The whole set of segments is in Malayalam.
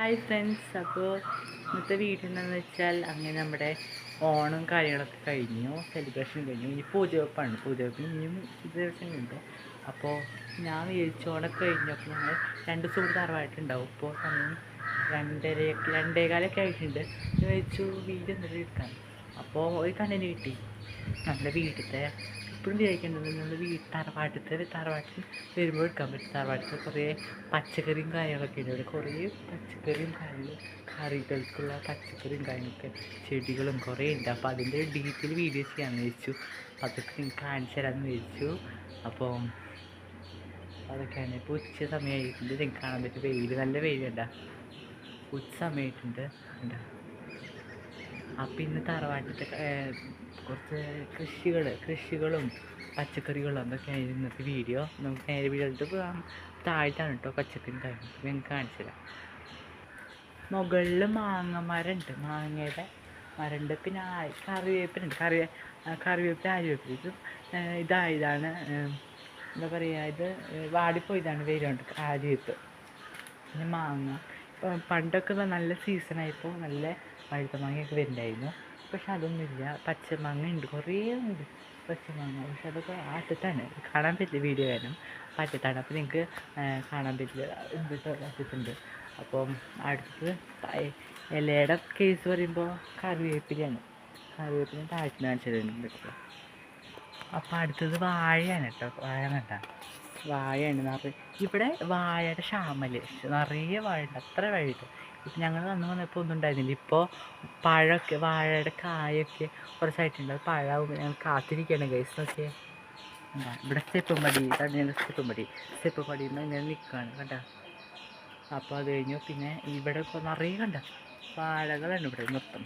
Hi friends. അപ്പോൾ ഇന്നത്തെ വീഡിയോ എന്താണെന്ന് വെച്ചാൽ അങ്ങനെ നമ്മുടെ ഓണം കാര്യങ്ങളൊക്കെ കഴിഞ്ഞു, സെലിബ്രേഷൻ കഴിഞ്ഞു. ഇനി പൂജവെപ്പാണ്. പൂജവെപ്പിന് ഇനിയും ദിവസങ്ങളുണ്ട്. അപ്പോൾ ഞാൻ വിചാരിച്ചു ഓണമൊക്കെ കഴിഞ്ഞപ്പോൾ ഞങ്ങൾ 2 ദിവസം കൂടി തറവായിട്ടുണ്ടാവും. ഇപ്പോൾ സമയം 2:30 2:15 ആയിട്ടുണ്ട്. വിചാരിച്ചു വീഡിയോ എന്തെങ്കിലും എടുക്കാം. അപ്പോൾ ഒരു കണ്ടന്റ് കിട്ടി. നമ്മുടെ വീട്ടിലത്തെ എപ്പോഴും വിചാരിക്കേണ്ടത് നമ്മൾ തറവാട്ടിൽ വരുമ്പോൾ എടുക്കാൻ പറ്റും. തറവാട്ടിൽ കുറേ പച്ചക്കറിയും കാര്യങ്ങളൊക്കെ ഉണ്ട്. ഇവിടെ കുറേ പച്ചക്കറിയും കറികൾക്കുള്ള പച്ചക്കറിയും കാര്യങ്ങളൊക്കെ ചെടികളും കുറേ ഉണ്ട്. അപ്പോൾ അതിൻ്റെ ഡീറ്റെയിൽ വീഡിയോ ചെയ്യാമെന്ന് വിചാരിച്ചു. അതൊക്കെ നിങ്ങൾക്ക് കാണിച്ചു തരാമെന്ന് വിചാരിച്ചു. അപ്പോൾ അതൊക്കെയാണ്. ഇപ്പോൾ ഉച്ച സമയമായിട്ടുണ്ട്. നിങ്ങൾക്ക് കാണാൻ പറ്റും വെയിൽ, നല്ല വെയിലുണ്ട. ഉച്ച സമയമായിട്ടുണ്ട് ഉണ്ട്. അപ്പോൾ ഇന്ന് തറവാട്ടിലത്തെ കുറച്ച് കൃഷികളും പച്ചക്കറികളും അതൊക്കെയാണ് ഇന്നത്തെ വീഡിയോ. നമുക്ക് നേരെ വീഡിയോയിട്ട് താഴ്ത്താണ് കേട്ടോ പച്ചക്കറി കാര്യം നിങ്ങൾക്ക് കാണിച്ചു തരാം. മുകളിൽ മാങ്ങയുടെ മരമുണ്ട്. പിന്നെ കറിവേപ്പിനുണ്ട്. കറിവേപ്പില ആര്യവേപ്പില ഇതാണ് എന്താ പറയുക, ഇത് വാടിപ്പോയതാണ് വെയിലുണ്ട് ആര്യവേപ്പ്. പിന്നെ മാങ്ങ പണ്ടൊക്കെ നല്ല സീസണായപ്പോൾ നല്ല പഴുത്ത മാങ്ങയൊക്കെ വരുന്നുണ്ടായിരുന്നു. പക്ഷെ അതൊന്നുമില്ല. പച്ചമാങ്ങ ഉണ്ട്, കുറേ ഉണ്ട് പച്ചമാങ്ങ. പക്ഷെ അതൊക്കെ അറ്റത്താണ്, കാണാൻ പറ്റില്ല വീഡിയോ കാരണം അറ്റത്താണ്. അപ്പോൾ നിങ്ങൾക്ക് കാണാൻ പറ്റില്ല എന്തിട്ട് അറ്റത്തുണ്ട്. അപ്പം അടുത്തത് ഇലയുടെ കേസ് പറയുമ്പോൾ കറിവേപ്പിലയാണ്. കറിവേപ്പില താഴ്ത്തി കാണിച്ചതുണ്ട്. അപ്പോൾ അടുത്തത് വാഴയാണ് കേട്ടോ. വാഴയാണ് ഇവിടെ വാഴയുടെ ക്ഷാമല് നിറയെ വാഴയുണ്ട്. അത്ര വാഴയുണ്ട്. ഇപ്പം ഞങ്ങൾ വന്നപ്പോൾ ഒന്നും ഉണ്ടായിരുന്നില്ല. ഇപ്പോൾ പഴമൊക്കെ വാഴയുടെ കായൊക്കെ കുറച്ചായിട്ടുണ്ട്. അത് പഴമാകുമ്പോൾ ഞങ്ങൾ കാത്തിരിക്കുകയാണ് ഗൈസ്. നോക്കിയേ, ഇവിടെ സ്റ്റെപ്പ് പടിയുമ്പോൾ ഇങ്ങനെ നിൽക്കുകയാണ് കണ്ട. അപ്പോൾ അത് കഴിഞ്ഞു. പിന്നെ ഇവിടെ നിറയെ കണ്ട വാഴകളാണ് ഇവിടെ മൊത്തം.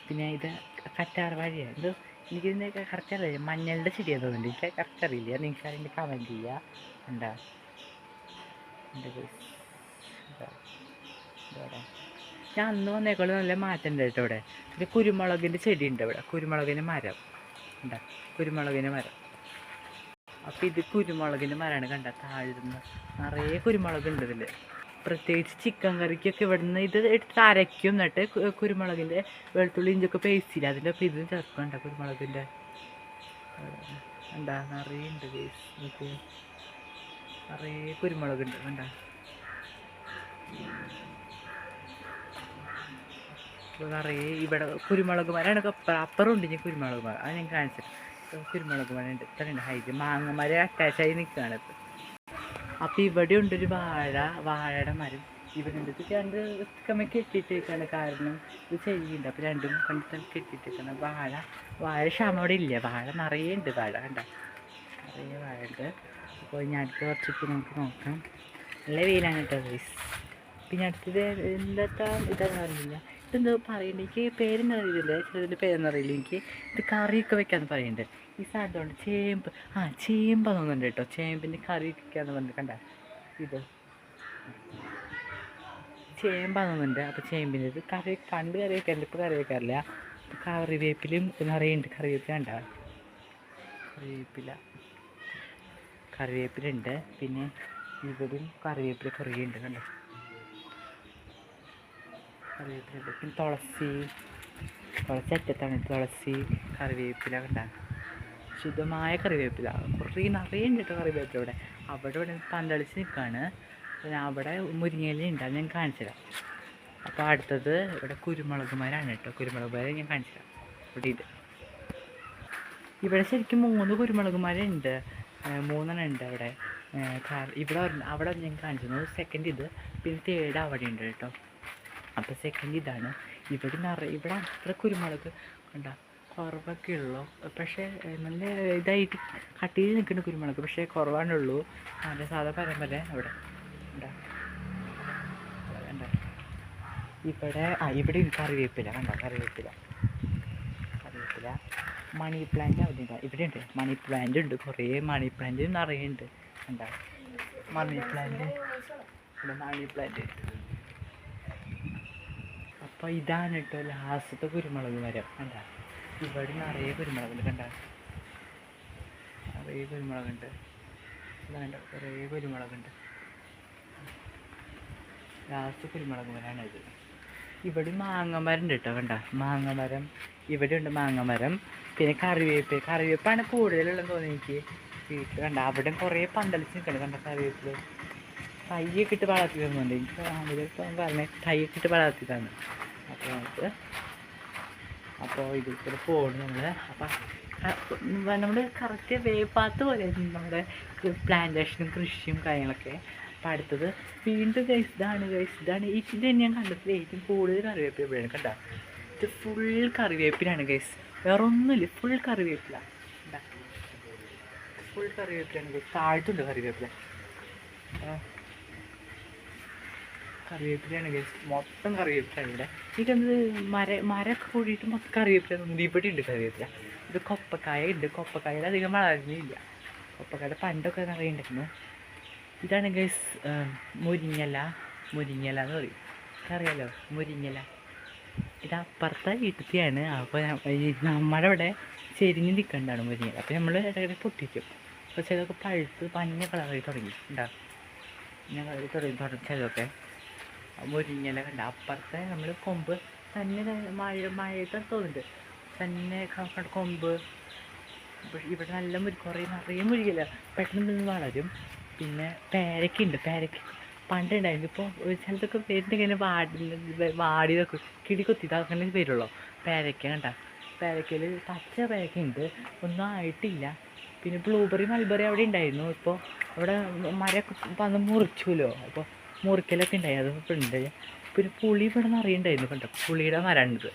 പിന്നെ ഇത് കറ്റാർ വാഴയാണ്. ഇത് എനിക്കിതിൻ്റെ കറക്റ്റ് അറിയില്ല, മഞ്ഞളുടെ ചെടിയാന്ന് തോന്നുന്നുണ്ട്. എനിക്ക് കറക്റ്റ് അറിയില്ല. നിങ്ങൾക്ക് അതിൻ്റെ കമൻറ്റ് ചെയ്യുക. എന്താ ഞാൻ അന്ന് വന്നേക്കോളും നല്ല മാറ്റം ഉണ്ട് കേട്ടോ ഇവിടെ. പിന്നെ കുരുമുളകിൻ്റെ ചെടി ഉണ്ട് ഇവിടെ, കുരുമുളകിൻ്റെ മരം ഉണ്ടാ, കുരുമുളകിൻ്റെ മരം. അപ്പോൾ ഇത് കുരുമുളകിൻ്റെ മരമാണ് കണ്ട. താഴ്ന്ന നിറയെ കുരുമുളകുണ്ട് ഇതിൽ. പ്രത്യേകിച്ച് ചിക്കൻ കറിക്കൊക്കെ ഇവിടുന്ന് ഇത് എടുത്ത് അരയ്ക്കും. എന്നിട്ട് കുരുമുളകിൻ്റെ വെളുത്തുള്ളി ഇഞ്ചൊക്കെ പേസ്റ്റില്ല അതിൻ്റെ ഒപ്പം ഇതും ചേർക്കണ്ട. കുരുമുളകിൻ്റെ എന്താ നിറയെ ഉണ്ട് എനിക്ക്, നിറയെ കുരുമുളകുണ്ട് കണ്ട. നിറയെ ഇവിടെ കുരുമുളക് മരമാണ്. അപ്പുറം ഉണ്ട് ഞാൻ കുരുമുളക് മരം, അത് ഞാൻ കാണിച്ചിട്ട്. കുരുമുളക് മരം ഉണ്ട്, ഇത്രയുണ്ട് ഹൈറ്റ്. മാങ്ങ മരം അറ്റാച്ചായി നിൽക്കുകയാണ് ഇപ്പം. അപ്പോൾ ഇവിടെ ഉണ്ടൊരു വാഴയുടെ മരം. ഇവിടെ ഉണ്ട്. ഇത് 2 കമ്മ കെട്ടിയിട്ടേക്കാണ്, കാരണം ഇത് ചെയ്യുന്നുണ്ട്. അപ്പോൾ 2 കണ്ടിട്ട് കെട്ടിയിട്ടേക്കാണ്. വാഴ ക്ഷാമം അവിടെ ഇല്ല. വാഴ നിറയെ ഉണ്ട്. വാഴ കണ്ട നിറയെ വാഴ ഉണ്ട്. അപ്പോൾ ഇനി അടുത്ത കുറച്ചൊക്കെ നമുക്ക് നോക്കാം. നല്ല വെയിലാണ് കേട്ടോ ഗൈസ്. പിന്നെ അടുത്തത് ഇതെന്ന് അറിയില്ല, ഇതെന്തോ പറയുന്നുണ്ട്. എനിക്ക് പേരൊന്നും അറിയില്ല, ചിലതിൻ്റെ പേരൊന്നും അറിയില്ല എനിക്ക്. ഇത് കറിയൊക്കെ വെക്കാമെന്ന് പറയുന്നുണ്ട്. ഈ സാധനമുണ്ട് ചേമ്പാന്ന് തോന്നുന്നുണ്ട് കേട്ടോ. ചേമ്പിൻ്റെ കറി വെക്കാന്ന് പറഞ്ഞിട്ട് കണ്ട. ഇത് ചേമ്പാന്ന് തോന്നുന്നുണ്ട്. അപ്പോൾ ചേമ്പിൻ്റെ ഇത് കറി കറി വെക്കാറില്ല, ഇപ്പോൾ കറി വെക്കാറില്ല. കറിവേപ്പിലും നിറയുണ്ട്. കറിവേപ്പില കണ്ട, കറിവേപ്പിലുണ്ട്. പിന്നെ ഇവിടെയും കറിവേപ്പില കുറേ ഉണ്ട് കണ്ട. കറിവേപ്പിലുണ്ട്. പിന്നെ തുളസി അറ്റത്താണ്. തുളസി കറിവേപ്പില കണ്ട, ശുദ്ധമായ കറിവേപ്പില കുറേ നിറയെ ഉണ്ട് കേട്ടോ. കറിവേപ്പില ഇവിടെ പന്തളിച്ച് നിൽക്കുകയാണ്. പിന്നെ അവിടെ മുരിങ്ങയിലുണ്ട്, അത് ഞാൻ കാണിച്ചു തരാം. അപ്പോൾ അടുത്തത് ഇവിടെ കുരുമുളക് മരമാണ് കേട്ടോ. കുരുമുളക് മരം ഞാൻ കാണിച്ചു തരാം. ഇവിടെ ശരിക്കും 3 കുരുമുളക് മരം ഉണ്ട്, 3 ഉണ്ട് അവിടെ. അവിടെ ഞാൻ കാണിച്ചു തന്നു. സെക്കൻഡ് ഇത്, പിന്നെ തേർഡ് അവിടെ ഉണ്ട് കേട്ടോ. അപ്പോൾ സെക്കൻഡ് ഇതാണ്. ഇവിടെ അത്ര കുരുമുളക് കണ്ട കുറവൊക്കെ ഉള്ളൂ. പക്ഷേ നല്ല ഇതായിട്ട് കട്ടിയിൽ നിൽക്കുന്ന കുരുമുളക് പക്ഷേ കുറവാണുള്ളൂ. നല്ല സാധാ പരമ്പര അവിടെ ഉണ്ടാ. ഇവിടെ കറിവേപ്പില കണ്ട. കറിവേപ്പില മണി പ്ലാന്റ് അവിടെ ഉണ്ട്. ഇവിടെ ഉണ്ട് മണി പ്ലാന്റ് ഉണ്ട്. കുറേ മണി പ്ലാന്റ് നിറയുണ്ട് കണ്ട. Money plant. അപ്പോൾ ഇതാണ് കേട്ടോ ലാസ്റ്റത്തെ കുരുമുളക് മരം കണ്ട. ഇവിടെ നിറയെ കുരുമുളകുണ്ട് കണ്ട. നിറയെ കുരുമുളകുണ്ട്. കുറേ കുരുമുളകുണ്ട്. ലാസ്റ്റ് കുരുമുളക് മരമാണ് ഇത്. ഇവിടെ മാങ്ങമരം ഉണ്ട് കേട്ടോ, കണ്ട മാങ്ങമരം, ഇവിടെ ഉണ്ട് മാങ്ങമരം. പിന്നെ കറിവേപ്പാണ് കൂടുതലുള്ളതെന്ന് തോന്നി എനിക്ക് വീട്ടിൽ. കണ്ട അവിടെ കുറേ പന്തലിച്ച് നിൽക്കണം, കണ്ട കറിവേപ്പില് തൈയൊക്കെ ഇട്ട് വളർത്തി തരുന്നുണ്ട്. എനിക്ക് അവരിപ്പം പറഞ്ഞ തൈയൊക്കെ ഇട്ട് വളർത്തിയതാണ്. അപ്പോൾ ഇതിൽ കൂടെ പോകണം നമ്മൾ. അപ്പം നമ്മൾ കറക്റ്റ് വേപ്പാത്ത പോലെ നമ്മുടെ പ്ലാന്റേഷനും കൃഷിയും കാര്യങ്ങളൊക്കെ. അപ്പം അടുത്തത് വീണ്ടും ഇതാണ് ഇത് തന്നെ ഞാൻ കണ്ടത്തിൽ ഏറ്റവും കൂടുതൽ കറിവേപ്പില ഇവിടെയാണ്. കണ്ട ഇത് ഫുൾ കറിവേപ്പിലാണ് ഗൈസ്, വേറെ ഒന്നുമില്ല, ഫുൾ കറിവേപ്പിലാണ് ഗൈസ്. താഴ്ത്തുണ്ട് കറിവേപ്പിലാണ് ഗൈസ്, മൊത്തം കറിവേപ്പിലാണ് ഇവിടെ. എനിക്കത് മരമൊക്കെ കൂടിയിട്ട് മൊത്തം കറിവേപ്പില തോന്നുന്നു. ഇവിടെ ഉണ്ട് കറിവേപ്പില. ഇത് കൊപ്പക്കായ ഉണ്ട്, കൊപ്പക്കായ അധികം വളരുന്നില്ല. കൊപ്പക്കായുടെ പണ്ടൊക്കെ നിറയെ ഉണ്ടായിരുന്നു. ഇതാണ് ഗൈസ് മുരിങ്ങല എന്ന് പറയും, അറിയാലോ മുരിങ്ങല. ഇത് അപ്പുറത്തെ വീട്ടിലെയാണ്. അപ്പോൾ നമ്മുടെ ഇവിടെ ചെരിഞ്ഞ് നിൽക്കേണ്ടതാണ് മുരിങ്ങല. അപ്പോൾ നമ്മൾ ഇടയ്ക്ക് പൊട്ടിക്കും. പക്ഷേ ഇതൊക്കെ പഴുത്ത് മഞ്ഞ കളറായി തുടങ്ങി ഉണ്ടാകും, മഞ്ഞ കളറിൽ തുടങ്ങി ചിലതൊക്കെ. മുരിങ്ങല കണ്ട അപ്പുറത്തെ നമ്മൾ കൊമ്പ് തന്നെ മഴയത്തെ തോന്നുന്നുണ്ട് തന്നെ കൊമ്പ്. ഇവിടെ നല്ല കുറേ നിറയെ മുരിങ്ങല പെട്ടെന്ന് നിന്ന് വളരും. പിന്നെ പേരയ്ക്കുണ്ട്, പേരയ്ക്ക് പണ്ടുണ്ടായിരുന്നു. ഇപ്പോൾ ചിലതൊക്കെ പേരിങ്ങനെ വാടിയതൊക്കെ കിടികൊത്തിയത് അങ്ങനെ വരുള്ളൂ. പേരയ്ക്ക കണ്ട, പേരയ്ക്കയിൽ പച്ച പേരയ്ക്കുണ്ട്, ഒന്നും ആയിട്ടില്ല. പിന്നെ ബ്ലൂബെറി മൽബറി അവിടെ ഉണ്ടായിരുന്നു. ഇപ്പോൾ അവിടെ മരമൊക്കെ വന്ന് മുറിച്ചുല്ലോ, അപ്പോൾ മുറിക്കലൊക്കെ ഉണ്ടായി, അതൊക്കെ ഉണ്ട്. പിന്നെ പുളി ഇവിടെ നിറയുണ്ടായിരുന്നു, കണ്ടോ പുളിയുടെ മരമാണിത്.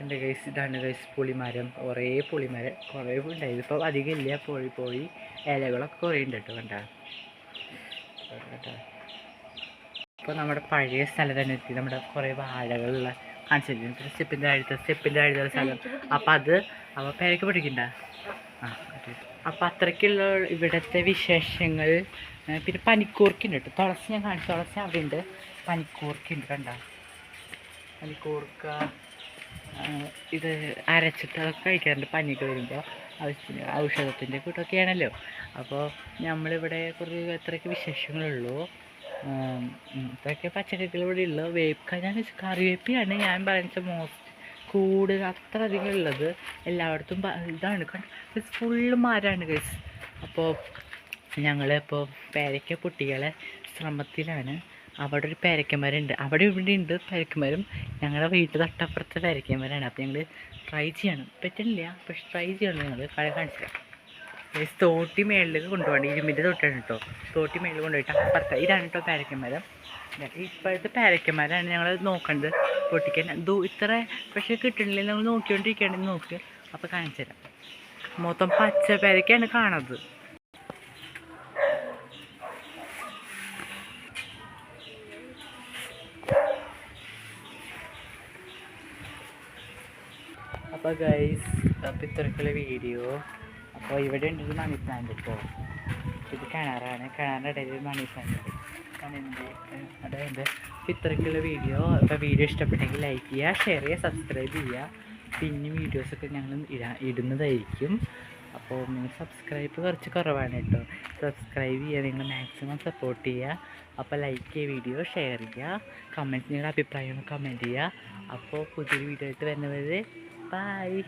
ഉണ്ട് ഗൈസ്, ഇതാണ് ഗൈസ് പുളിമരം. കുറേ പുളിമരം കുറേ ഉണ്ടായിരുന്നു, ഇപ്പോൾ അധികം ഇല്ല, പോയി ഇലകളൊക്കെ കുറേ ഉണ്ട് കേട്ടോ. കണ്ട ഇപ്പോൾ നമ്മുടെ പഴയ സ്ഥലം തന്നെ എത്തി. നമ്മുടെ കുറേ വാഴകളുള്ള കാണിച്ചിരുന്നു. പിന്നെ സ്റ്റെപ്പിൻ്റെ അടുത്ത സ്ഥലം. അപ്പോൾ പേരൊക്കെ പിടിക്കണ്ട. അപ്പോൾ അത്രയ്ക്കുള്ള ഇവിടുത്തെ വിശേഷങ്ങൾ. പിന്നെ പനിക്കൂർക്കുണ്ട് കേട്ടോ, തുളസി ഞാൻ കാണിച്ചു, തുളസി അവിടെ ഉണ്ട്. പനിക്കൂർക്കുണ്ട്, കണ്ട പനിക്കൂർക്ക. ഇത് അരച്ചിട്ട് അതൊക്കെ കഴിക്കാറുണ്ട് പനിയൊക്കെ വരുമ്പോൾ, ആവശ്യത്തിന് ഔഷധത്തിൻ്റെ കൂട്ടൊക്കെയാണല്ലോ. അപ്പോൾ നമ്മളിവിടെ കുറേ അത്രയ്ക്ക് വിശേഷങ്ങളുള്ളൂ. ഇതൊക്കെ പച്ചക്കറികൾ ഇവിടെ ഉള്ളു. ഞാൻ കറിവേപ്പിലാണ് ഞാൻ പറയുന്നത് മോസ്റ്റ് കൂടുതൽ അത്ര അധികം ഉള്ളത്. എല്ലായിടത്തും ഇതാണ് ഫുള്ള് മരമാണ് ഗൈസ്. അപ്പോൾ ഞങ്ങളിപ്പോൾ പേരയ്ക്ക പൊട്ടികളെ ശ്രമത്തിലാണ്. അവിടെ ഒരു പേരയ്ക്കമരമുണ്ട്, അവിടെ ഇവിടെ ഉണ്ട് പേരയ്ക്കമരം. ഞങ്ങളുടെ വീട്ടിൽ തൊട്ടപ്പുറത്തെ പേരയ്ക്കമരമാണ്. അപ്പോൾ ഞങ്ങൾ ട്രൈ ചെയ്യണം, പറ്റുന്നില്ല പക്ഷെ ട്രൈ ചെയ്യണം. ഞങ്ങൾ കാണിച്ചു തരാം. തോട്ടി മേളിലേക്ക് കൊണ്ടുപോകണം, ഇരുമ്പിൻ്റെ തൊട്ടാണ് കേട്ടോ. തോട്ടി മേളിൽ കൊണ്ടുപോയിട്ട് അപ്പുറത്തെ ഇതാണ് കേട്ടോ പേരയ്ക്കമരം. ഇപ്പോഴത്തെ പേരയ്ക്കമരമാണ് ഞങ്ങൾ നോക്കേണ്ടത് പൊട്ടിക്കാൻ. ഇത്ര പക്ഷേ കിട്ടണില്ല, നമ്മൾ നോക്കിക്കൊണ്ടിരിക്കുകയാണെങ്കിൽ നോക്ക്. അപ്പോൾ കാണിച്ചു തരാം. മൊത്തം പച്ച പേരയ്ക്കാണ് കാണുന്നത്. അപ്പോൾ ഗൈസ്, അപ്പോൾ ഇത്രയ്ക്കുള്ള വീഡിയോ. അപ്പോൾ ഇവിടെ ഉണ്ടൊരു മണി പ്ലാന്റ് കേട്ടോ. ഇത് കിണറാണ്, കിണറിൻ്റെ ഇടയിൽ ഒരു മണി പ്ലാന്റ് ഉണ്ട്. അതായത് ഇത്രയ്ക്കുള്ള വീഡിയോ. അപ്പോൾ വീഡിയോ ഇഷ്ടപ്പെട്ടെങ്കിൽ ലൈക്ക് ചെയ്യുക, ഷെയർ ചെയ്യുക, സബ്സ്ക്രൈബ് ചെയ്യുക. പിന്നെ വീഡിയോസൊക്കെ ഞങ്ങൾ ഇടുന്നതായിരിക്കും. അപ്പോൾ നിങ്ങൾ സബ്സ്ക്രൈബ് കുറച്ച് കുറവാണ് കേട്ടോ. സബ്സ്ക്രൈബ് ചെയ്യുക, നിങ്ങൾ മാക്സിമം സപ്പോർട്ട് ചെയ്യുക. അപ്പോൾ ലൈക്ക് ചെയ്യുക, വീഡിയോ ഷെയർ ചെയ്യുക, കമൻറ്റ് നിങ്ങളുടെ അഭിപ്രായങ്ങൾ കമൻറ്റ് ചെയ്യുക. അപ്പോൾ പുതിയൊരു വീഡിയോ ആയിട്ട് വരുന്നത്. Bye.